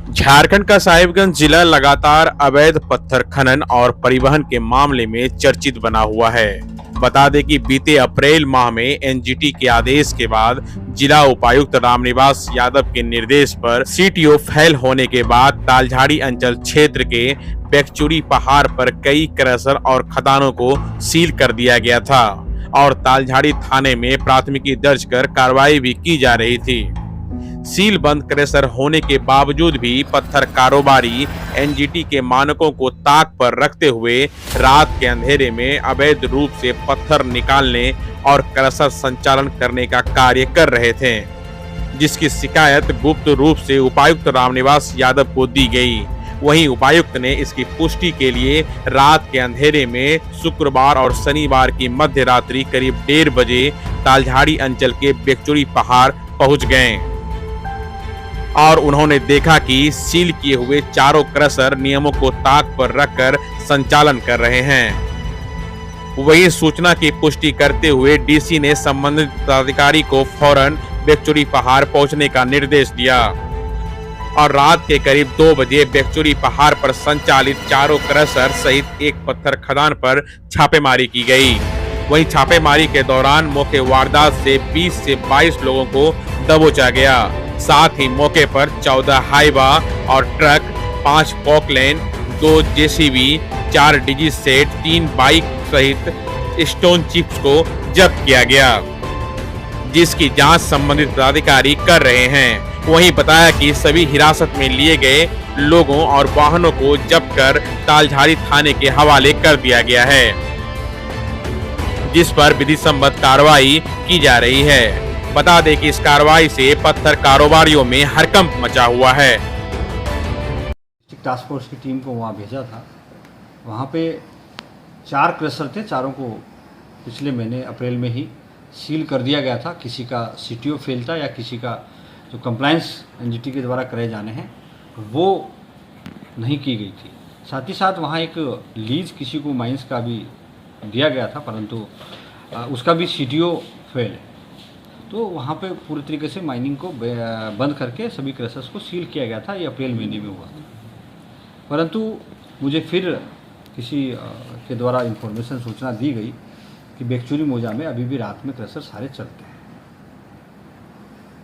झारखंड का साहिबगंज जिला लगातार अवैध पत्थर खनन और परिवहन के मामले में चर्चित बना हुआ है। बता दें कि बीते अप्रैल माह में एनजीटी के आदेश के बाद जिला उपायुक्त रामनिवास यादव के निर्देश पर सीटीओ फेल होने के बाद तालझाड़ी अंचल क्षेत्र के बेकचुरी पहाड़ पर कई क्रशर और खदानों को सील कर दिया गया था और तालझाड़ी थाने में प्राथमिकी दर्ज कर कार्रवाई भी की जा रही थी। सील बंद क्रशर होने के बावजूद भी पत्थर कारोबारी एनजीटी के मानकों को ताक पर रखते हुए रात के अंधेरे में अवैध रूप से पत्थर निकालने और क्रशर संचालन करने का कार्य कर रहे थे, जिसकी शिकायत गुप्त रूप से उपायुक्त रामनिवास यादव को दी गई। वहीं उपायुक्त ने इसकी पुष्टि के लिए रात के अंधेरे में शुक्रवार और शनिवार की मध्य रात्रि करीब 1:30 बजे तालझाड़ी अंचल के बेकचुरी पहाड़ पहुंच गए और उन्होंने देखा कि सील किए हुए चारों क्रशर नियमों को ताक पर रखकर संचालन कर रहे हैं। वही सूचना की पुष्टि करते हुए डीसी ने संबंधित पदाधिकारी को फौरन बेकचुरी पहाड़ पहुंचने का निर्देश दिया और रात के करीब 2 बजे बेकचुरी पहाड़ पर संचालित चारों क्रशर सहित एक पत्थर खदान पर छापेमारी की गई। वहीं छापेमारी के दौरान मौके वारदात से 20 से 22 लोगों को दबोचा गया। साथ ही मौके पर 14 हाइवा और ट्रक, 5 पॉकलेन, 2 जेसीबी, 4 डिजी सेट, 3 बाइक सहित स्टोन चिप्स को जब्त किया गया, जिसकी जांच संबंधित पदाधिकारी कर रहे हैं। वहीं बताया कि सभी हिरासत में लिए गए लोगों और वाहनों को जब्त कर तालझाड़ी थाने के हवाले कर दिया गया है, जिस पर विधि सम्मत कार्रवाई की जा रही है। बता दें कि इस कार्रवाई से पत्थर कारोबारियों में हड़कंप मचा हुआ है। टास्क फोर्स की टीम को वहाँ भेजा था। वहाँ पे 4 क्रशर थे, चारों को पिछले महीने अप्रैल में ही सील कर दिया गया था। किसी का सीटीओ फेल था या किसी का जो कंप्लायंस एनजीटी के द्वारा करे जाने हैं वो नहीं की गई थी। साथ ही साथ वहाँ एक लीज किसी को माइंस का भी दिया गया था, परंतु उसका भी सीटीओ फेल है। तो वहाँ पे पूरी तरीके से माइनिंग को बंद करके सभी क्रशर्स को सील किया गया था। ये अप्रैल महीने में हुआ था, परंतु मुझे फिर किसी के द्वारा इन्फॉर्मेशन सूचना दी गई कि बेकचुरी मौजा में अभी भी रात में क्रशर सारे चलते हैं।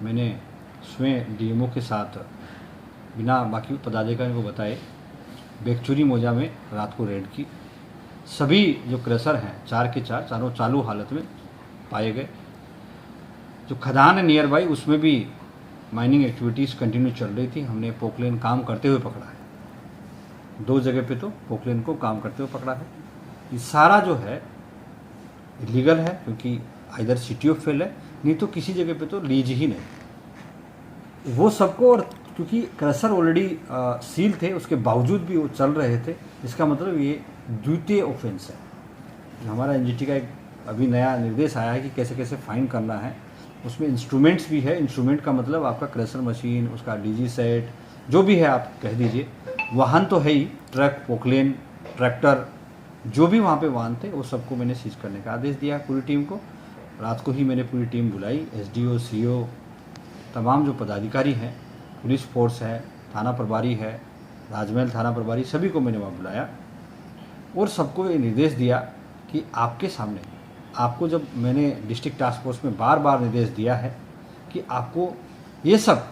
मैंने स्वयं डीएमओ के साथ बिना बाकी पदाधिकारियों को बताए बेकचुरी मौजा में रात को रेड की। सभी जो क्रशर हैं 4 के 4 चारों चालू हालत में पाए गए। जो खदान है नियर बाई उसमें भी माइनिंग एक्टिविटीज़ कंटिन्यू चल रही थी। हमने पोकलेन काम करते हुए पकड़ा है। 2 जगह पे तो पोकलेन को काम करते हुए पकड़ा है। ये सारा जो है इलीगल है, क्योंकि आइदर सीटीओ फेल है, नहीं तो किसी जगह पे तो लीज ही नहीं वो सबको। और क्योंकि क्रशर ऑलरेडी सील थे उसके बावजूद भी वो चल रहे थे, इसका मतलब ये द्वितीय ऑफेंस है। हमारा एनजीटी का एक अभी नया निर्देश आया है कि कैसे कैसे फाइन करना है। उसमें इंस्ट्रूमेंट्स भी है। इंस्ट्रूमेंट का मतलब आपका क्रशर मशीन, उसका डीजी सेट, जो भी है आप कह दीजिए। वाहन तो है ही, ट्रक, पोकलेन, ट्रैक्टर, जो भी वहाँ पे वाहन थे वो सबको मैंने सीज करने का आदेश दिया पूरी टीम को। रात को ही मैंने पूरी टीम बुलाई, एसडीओ, सीओ, तमाम जो पदाधिकारी हैं, पुलिस फोर्स है, थाना प्रभारी है, राजमहल थाना प्रभारी, सभी को मैंने वहाँ बुलाया और सबको ये निर्देश दिया कि आपके सामने, आपको जब मैंने डिस्ट्रिक्ट टास्क फोर्स में बार बार निर्देश दिया है कि आपको ये सब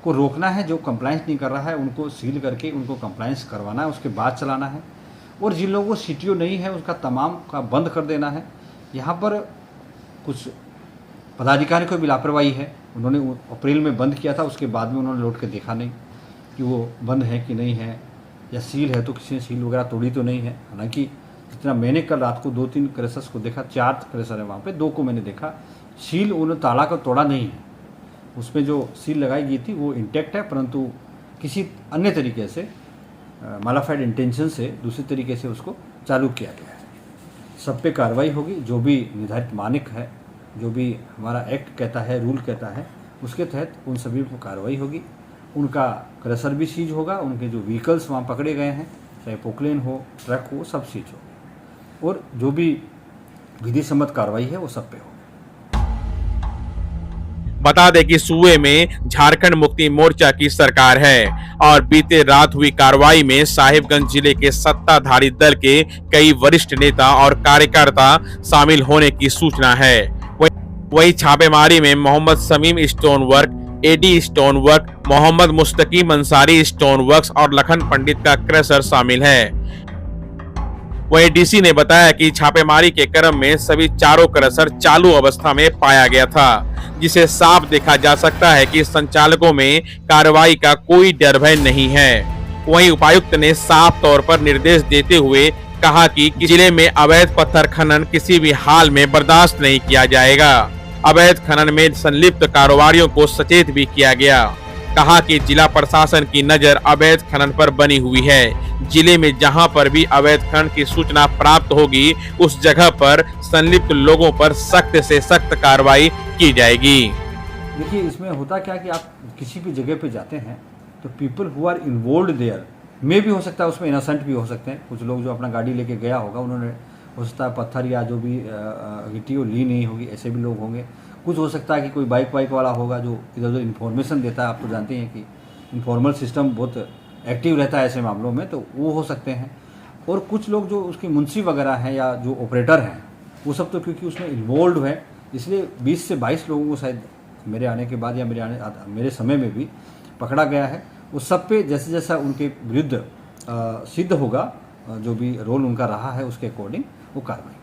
को रोकना है, जो कंप्लायंस नहीं कर रहा है उनको सील करके उनको कंप्लायंस करवाना है, उसके बाद चलाना है। और जिन लोगों को सीटीओ नहीं है उसका तमाम का बंद कर देना है। यहाँ पर कुछ पदाधिकारी को भी लापरवाही है। उन्होंने अप्रैल में बंद किया था, उसके बाद में उन्होंने लौट के देखा नहीं कि वो बंद है कि नहीं है, या सील है तो किसी ने सील वगैरह तोड़ी तो नहीं है। हालांकि जितना मैंने कल रात को 2-3 क्रशर्स को देखा, 4 क्रशर है वहाँ पे, 2 को मैंने देखा, सील उन्होंने ताला का तोड़ा नहीं है। उसमें जो सील लगाई गई थी वो इंटैक्ट है, परंतु किसी अन्य तरीके से मालाफाइड इंटेंशन से दूसरे तरीके से उसको चालू किया गया है। सब पे कार्रवाई होगी। जो भी निर्धारित मानक है, जो भी हमारा एक्ट कहता है, रूल कहता है, उसके तहत उन सभी को कार्रवाई होगी। उनका क्रशर भी सीज होगा, उनके जो व्हीकल्स वहाँ पकड़े गए हैं, चाहे पोकलेन हो, ट्रक हो, सब सीज हो और जो भी विधि सम्मत कार्रवाई है वो सब पे हो। बता दें कि सूबे में झारखंड मुक्ति मोर्चा की सरकार है और बीते रात हुई कार्रवाई में साहिबगंज जिले के सत्ताधारी दल के कई वरिष्ठ नेता और कार्यकर्ता शामिल होने की सूचना है। वही छापेमारी में Mohammad Samim stone work, AD stone work, Mohammad Mustakim Ansari stone works और लखन पंडित का क्रशर शामिल है। वही डीसी ने बताया कि छापेमारी के क्रम में सभी चारों क्रशर चालू अवस्था में पाया गया था, जिसे साफ देखा जा सकता है कि संचालकों में कार्रवाई का कोई डर भय नहीं है। वहीं उपायुक्त ने साफ तौर पर निर्देश देते हुए कहा कि जिले में अवैध पत्थर खनन किसी भी हाल में बर्दाश्त नहीं किया जाएगा। अवैध खनन में संलिप्त कारोबारियों को सचेत भी किया गया। कहा कि जिला प्रशासन की नजर अवैध खनन पर बनी हुई है। जिले में जहां पर भी अवैध खनन की सूचना प्राप्त होगी उस जगह पर संलिप्त लोगों पर सख्त से सख्त कार्रवाई की जाएगी। देखिए, इसमें होता क्या कि आप किसी भी जगह पे जाते हैं तो people who are involved there में भी हो सकता है, उसमें इनोसेंट भी हो सकते हैं। कुछ लोग जो अपना गाड़ी लेके गया होगा, उन्होंने हो सकता है पत्थर या जो भी गिट्टी वो ली नहीं होगी, ऐसे भी लोग होंगे। कुछ हो सकता है कि कोई बाइक वाइक वाला होगा जो इधर उधर इन्फॉर्मेशन देता है। आप तो जानते हैं कि इन्फॉर्मल सिस्टम बहुत एक्टिव रहता है ऐसे मामलों में, तो वो हो सकते हैं। और कुछ लोग जो उसके मुंशी वगैरह हैं या जो ऑपरेटर हैं, वो सब तो क्योंकि उसमें इन्वॉल्व है, इसलिए 20 से 22 लोगों को शायद मेरे आने के बाद या मेरे समय में भी पकड़ा गया है। उस सब पे जैसे जैसा उनके विरुद्ध सिद्ध होगा, जो भी रोल उनका रहा है, उसके अकॉर्डिंग वो कार्रवाई